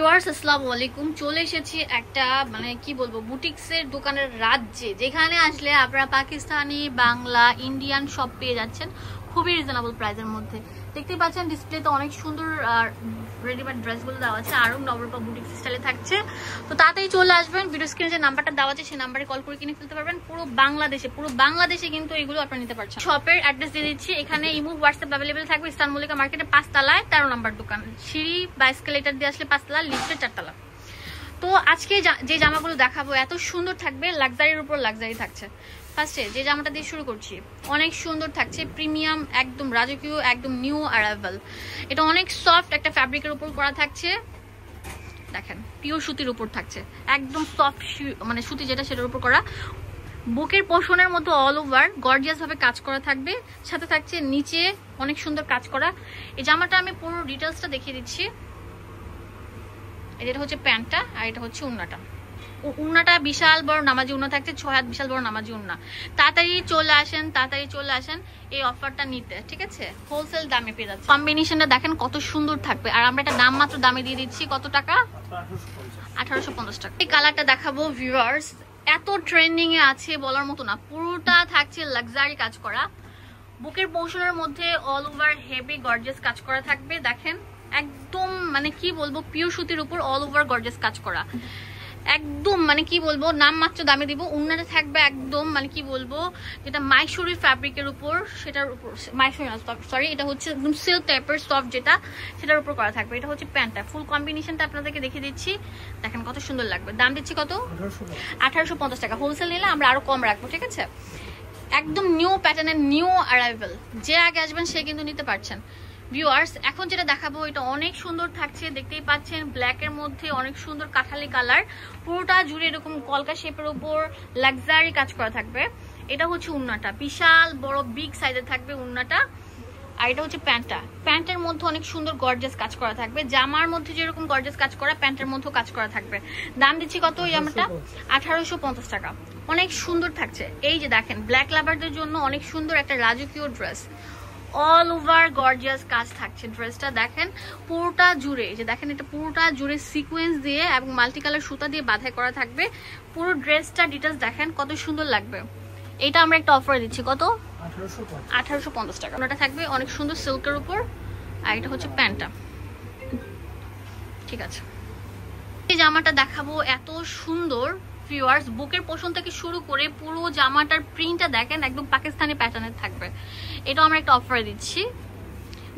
Viewers আসসালামু আলাইকুম। চলে এসেছি একটা মানে কি বলবো বুটিক্সের দোকানের রাজ্যে, যেখানে আসলে আপনারা পাকিস্তানি, বাংলা, ইন্ডিয়ান সব পেয়ে যাচ্ছেন খুবই রিজনেবল প্রাইসের মধ্যে। দেখতেই পাচ্ছেন ডিসপ্লেতে অনেক সুন্দর রেডিমেড ড্রেসগুলো দেওয়া আছে, আরও নবরূপা বুটিক্স স্টাইলে থাকছে। তো তাড়াতাড়ি চলে আসবেন, ভিডিও স্ক্রিনে যে নাম্বারটা দেওয়া আছে সেই নাম্বারে কল করে কিনে ফেলতে পারবেন। পুরো বাংলাদেশে কিন্তু এগুলো আপনারা নিতে পারছেন। শপের অ্যাড্রেস দিয়ে দিচ্ছি, এখানে ইমো হোয়াটসঅ্যাপ অ্যাভেলেবেল থাকবে। ইস্টার্ন মল্লিকা মার্কেটে 5 তলায় 13 নম্বর দোকান, সিঁড়ি বা এসকেলেটর দিয়ে আসলে 5 তলা, লিফটে 4 তলা। তো আজকে যে জামাগুলো দেখাবো এত সুন্দর থাকবে, লাক্সারির উপর লাক্সারি থাকছে। ফার্স্টে যে জামাটা দিয়ে শুরু করছি, অনেক সুন্দর থাকছে, প্রিমিয়াম, একদম রাজকীয়, একদম নিউ অ্যারাইভাল। এটা অনেক সফট একটা ফ্যাব্রিকের উপর করা থাকছে, দেখেন পিওর সুতির উপর থাকছে, একদম সফট মানে সুতি যেটা সেটার উপর করা। বুকের পোর্শনের মতো অল ওভার গর্জিয়াস ভাবে কাজ করা থাকবে, সাথে থাকছে নিচে অনেক সুন্দর কাজ করা। এই জামাটা আমি পুরো ডিটেলসটা দেখিয়ে দিচ্ছি। এটা হচ্ছে প্যান্টটা, আর এটা হচ্ছে উন্নাটা। উন্নাটা বিশাল বড় নামাজি উন্না থাকছে, 6 হাত বিশাল বড় নামাজি উন্না। তাড়াতাড়ি চলে আসেন এই অফারটা নিতে, ঠিক আছে? হোলসেল দামে পেয়ে যাচ্ছে। কম্বিনেশনটা দেখেন কত সুন্দর থাকবে, আর আমরা এটা নাম মাত্র দামে দিয়ে দিচ্ছি। কত টাকা? 1850 টাকা। এই কালারটা দেখাবো ভিউয়ার্স, এত ট্রেন্ডিং এ আছে বলার মতো না। পুরোটা থাকছে লাক্সারি কাজ করা, বুকের পোর্শনের মধ্যে অল ওভার হেভি গর্জিয়াস কাজ করা থাকবে। দেখেন একদম মানে কি বলবো, পিওর সুতির উপর অল ওভার গর্জিয়াস কাজ করা, একদম মানে কি বলবো, নাম মাত্র দামে দিব। উন্নাটা থাকবে একদম মানে কি বলবো, যেটা মাইসুরি ফ্যাব্রিকের উপর, সেটার উপর মাইসুরি সরি, এটা হচ্ছে একদম সিল্ক টাইপের সফট যেটা, সেটার উপর করা থাকবে। এটা হচ্ছে প্যান্টটা, ফুল কম্বিনেশনটা আপনাদেরকে দেখিয়ে দিচ্ছি। দেখেন কত সুন্দর লাগবে। দাম দিচ্ছি কত? 1850 টাকা। হোলসেল নিলে আমরা আরো কম রাখবো, ঠিক আছে? একদম নিউ প্যাটার্নের নিউ অ্যারাইভাল, যে আগে আসবেন সে কিন্তু নিতে পারছেন। ভিউয়ার্স এখন যেটা দেখাবো এটা অনেক সুন্দর থাকছে, দেখতেই পাচ্ছেন ব্ল্যাক এর মধ্যে অনেক সুন্দর কাঠালি কালার, পুরোটা জুড়ে এরকম কলকা শেপের উপর লাক্সারি কাজ করা থাকবে। এটা হচ্ছে উন্নাটা, বিশাল বড় বিগ সাইজের থাকবে উন্নাটা। আর এটা হচ্ছে প্যান্টটা, প্যান্টের মধ্যে অনেক সুন্দর গর্জিয়াস কাজ করা থাকবে। জামার মধ্যে যেরকম গর্জিয়াস কাজ করা, প্যান্টের মধ্যেও কাজ করা থাকবে। দাম দিচ্ছি কত এই জামাটা? 1850 টাকা। অনেক সুন্দর থাকছে। এই যে দেখেন ব্ল্যাক লাভারদের জন্য অনেক সুন্দর একটা রাজকীয় ড্রেস, অল ওভার গর্জিয়াস কাজ থাকছে। ড্রেসটা দেখেন পুরোটা জুড়ে, যে দেখেন এটা পুরোটা জুড়ে সিকোয়েন্স দিয়ে এবং মাল্টি কালার সুতা দিয়ে বাঁধাই করা থাকবে। পুরো ড্রেসটা ডিটেলস দেখেন কত সুন্দর লাগবে। এটা আমরা একটা অফারে দিচ্ছি, কত? 1850 টাকা। ওটা থাকবে অনেক সুন্দর সিল্কের উপর, আর এটা হচ্ছে প্যান্টটা, ঠিক আছে? এই জামাটা দেখাবো এত সুন্দর ভিউয়ার্স, বুকের পোর্শন থেকে শুরু করে পুরো জামাটার প্রিন্টটা দেখেন একদম পাকিস্তানি প্যাটার্নের থাকবে। এটা আমরা একটা অফারে দিচ্ছি,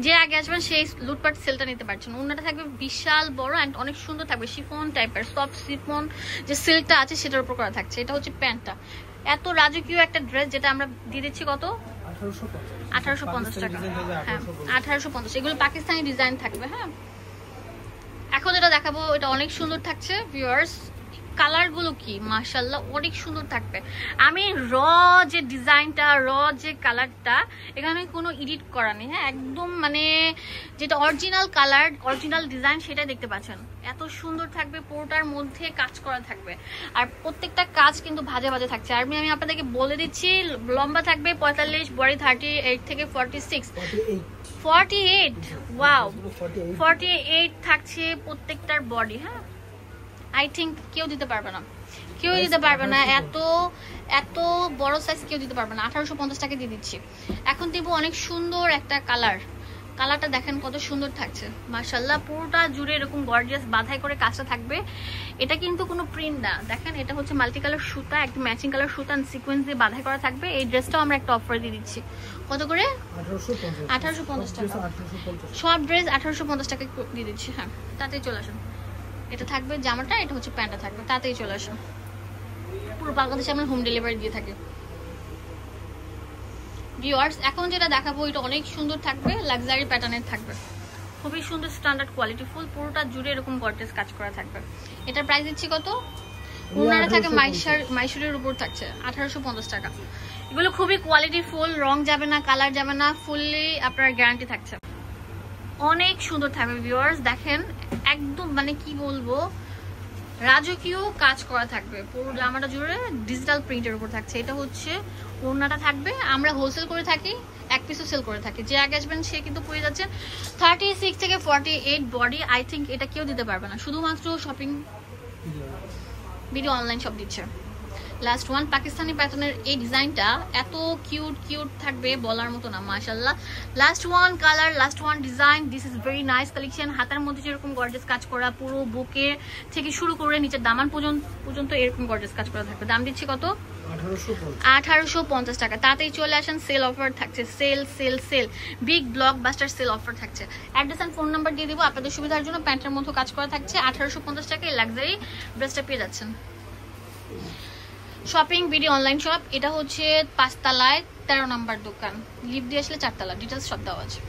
যে আগে আসবেন সেই লুটপাট সেলটা নিতে পারছেন। উন্নাটা থাকবে বিশাল বড় অ্যান্ড অনেক সুন্দর থাকবে, শিফন টাইপের সফট শিফন যে সিল্কটা আছে সেটার উপর করা থাকছে। এটা হচ্ছে প্যান্টটা, এত রাজকীয় একটা ড্রেস, যেটা আমরা দিয়ে দিচ্ছি কত? 1850 টাকা। হ্যাঁ 1850। এগুলো পাকিস্তানি ডিজাইন থাকবে। হ্যাঁ এখন যেটা দেখাবো এটা অনেক সুন্দর থাকছে ভিউয়ার্স, কালার গুলো কি মাশাআল্লাহ অনেক সুন্দর থাকবে। আমি র যে ডিজাইনটা, র যে কালারটা, এখানে কোনো এডিট করা নেই। হ্যাঁ একদম মানে যেটা অরিজিনাল কালার, অরিজিনাল ডিজাইন সেটাই দেখতে পাচ্ছেন। এত সুন্দর থাকবে, পুরোটার মধ্যে কাজ করা থাকবে, আর প্রত্যেকটা কাজ কিন্তু ভাজে ভাজে থাকছে। আর আমি আপনাদেরকে বলে দিচ্ছি লম্বা থাকবে 45, বডি 38 থেকে 46, 48। ওয়াও 48 থাকছে প্রত্যেকটার বডি। হ্যাঁ আই থিঙ্ক কেউ দিতে পারবে না, এত বড় সাইজ কেউ দিতে পারবে না। 1850 টাকা দিয়ে দিচ্ছি। এখন দিব অনেক সুন্দর একটা কালারটা দেখেন কত সুন্দর থাকছে মাশাআল্লাহ, পুরোটা জুড়ে এরকম গর্জিয়াস বাঁধাই করে কাজটা থাকবে। এটা কিন্তু কোনো প্রিন্ট না, দেখেন এটা হচ্ছে মাল্টি কালার সুতা, একদম ম্যাচিং কালার সুতা এন্ড সিকোয়েন্স দিয়ে বাঁধাই করা থাকবে। এই ড্রেসটাও আমরা একটা অফার দিয়ে দিচ্ছি, কত করে? 1850 টাকা। সব ড্রেস 1850 টাকা দিয়ে দিচ্ছি। হ্যাঁ তাতেই চলে আসুন। এটা থাকবে জামাটা, এটা হচ্ছে প্যান্টটা থাকবে, তাতেই চলে আসুন। পুরো বাংলাদেশে আমরা হোম ডেলিভারি দিয়ে থাকি। ভিউয়ার্স এখন যেটা দেখাবো এটা অনেক সুন্দর থাকবে, লাক্সারি প্যাটার্নের থাকবে, খুবই সুন্দর স্ট্যান্ডার্ড কোয়ালিটি ফুল, পুরোটা জুড়ে এরকম গর্জিয়াস কাজ করা থাকবে। এটার প্রাইস দিচ্ছি কত? উনারা থাকে মাইসুরের উপর থাকছে 1850 টাকা। এগুলো খুবই কোয়ালিটি ফুল, রং যাবে না, কালার যাবে না, ফুললি আপনার গ্যারান্টি থাকছে। অনেক সুন্দর থাকবে ভিউয়ার্স, দেখেন একদম মানে কি বলবো, রাজকীয় কাজ করা থাকবে, পুরো জামাটা জুড়ে ডিজিটাল প্রিন্টের উপর থাকছে। এটা হচ্ছে ওড়নাটা থাকবে। আমরা হোলসেল করে থাকি, এক পিসও সেল করে থাকি। যে আগে আসবেন সে কিন্তু পেয়ে যাচ্ছেন 36 থেকে 48 বডি। আই থিঙ্ক এটা কেউ দিতে পারবে না, শুধুমাত্র শপিং ভিডিও অনলাইন সব দিচ্ছে। লাস্ট ওয়ান পাকিস্তানি প্যাটার্নের এই ডিজাইনটা এত কিউট কিউট থাকবে বলার মতো না, মাশাআল্লাহ। Last one colour, last one design, this is very nice collection. হাতের মধ্যে যেরকম গর্জিয়াস কাজ করা, পুরো বুকে থেকে শুরু করে নিচের দামান পর্যন্ত এরকম গর্জিয়াস কাজ করা থাকবে। দাম দিচ্ছি কত? 1850 টাকা। তাতেই চলে আসেন, সেল অফার থাকছে, sale sale sale, big blockbuster sale offer থাকছে। অ্যাড্রেস অ্যান্ড ফোন নাম্বার দিয়ে দিব আপনাদের সুবিধার জন্য। প্যান্টের মতো কাজ করা থাকছে, 1850 টাকায় লাক্সারি ড্রেসটা পেয়ে যাচ্ছেন। শপিং বিডি অনলাইন শপ, এটা হচ্ছে 5 তলায় 13 নম্বর দোকান, লিফট দিয়ে আসলে 4 তলা। ডিটেলস সব দেওয়া আছে।